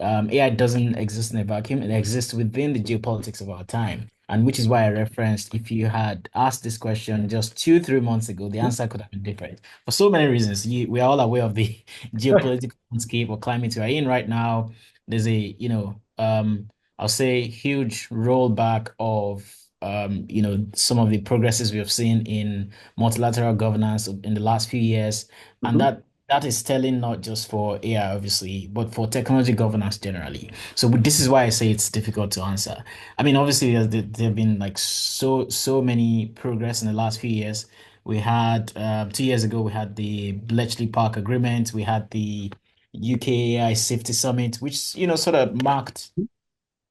AI doesn't exist in a vacuum. It exists within the geopolitics of our time. And which is why I referenced if you had asked this question just 2, 3 months ago, the answer could have been different. For so many reasons. We are all aware of the geopolitical landscape or climate we are in right now. There's I'll say huge rollback of some of the progresses we have seen in multilateral governance in the last few years. And Mhm. that is telling not just for AI, obviously, but for technology governance generally. So this is why I say it's difficult to answer. I mean, obviously, there have been like so many progress in the last few years. We had 2 years ago, we had the Bletchley Park Agreement. We had the UK AI Safety Summit, which sort of marked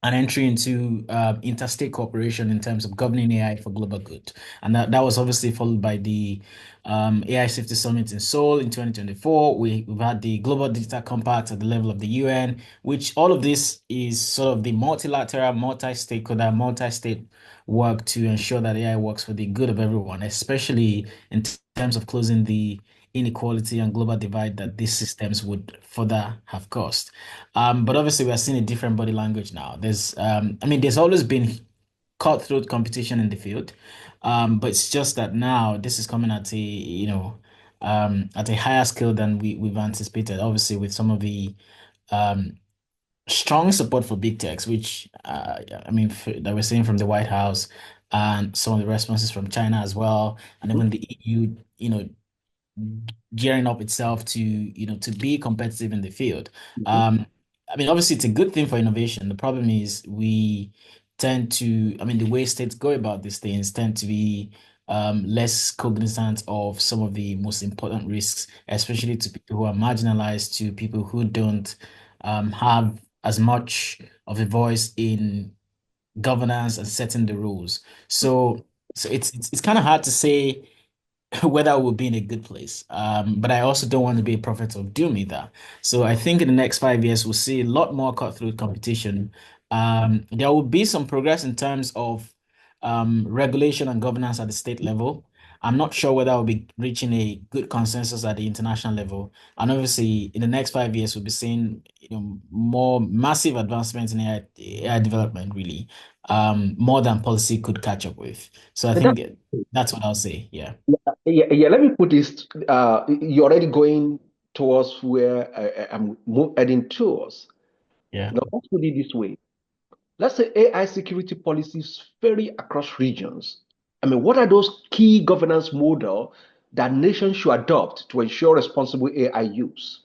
an entry into interstate cooperation in terms of governing AI for global good. And that was obviously followed by the AI Safety Summit in Seoul in 2024. We've had the Global Digital Compact at the level of the UN, which all of this is sort of the multilateral, multi-stakeholder, multi-state work to ensure that AI works for the good of everyone, especially in terms of closing the inequality and global divide that these systems would further have caused. But obviously, we are seeing a different body language now. I mean, there's always been cutthroat competition in the field, but it's just that now this is coming at a higher scale than we've anticipated. Obviously, with some of the um, strong support for big techs, which I mean, that we're seeing from the White House and some of the responses from China as well, and even the EU, gearing up itself to be competitive in the field. Mhm. Um, I mean, obviously, it's a good thing for innovation. The problem is we tend to, I mean, the way states go about these things tend to be less cognizant of some of the most important risks, especially to people who are marginalized, to people who don't have as much of a voice in governance and setting the rules. So it's kind of hard to say whether we'll be in a good place. But I also don't want to be a prophet of doom either. So I think in the next 5 years, we'll see a lot more cutthroat competition. There will be some progress in terms of regulation and governance at the state level. I'm not sure whether we'll be reaching a good consensus at the international level. And obviously, in the next 5 years, we'll be seeing more massive advancements in AI development, really, more than policy could catch up with. So I And think that's what I'll say. Yeah. yeah, let me put this. You're already going towards where heading towards. Yeah. Now, let's put it this way. Let's say AI security policies vary across regions. I mean, what are those key governance model that nations should adopt to ensure responsible AI use?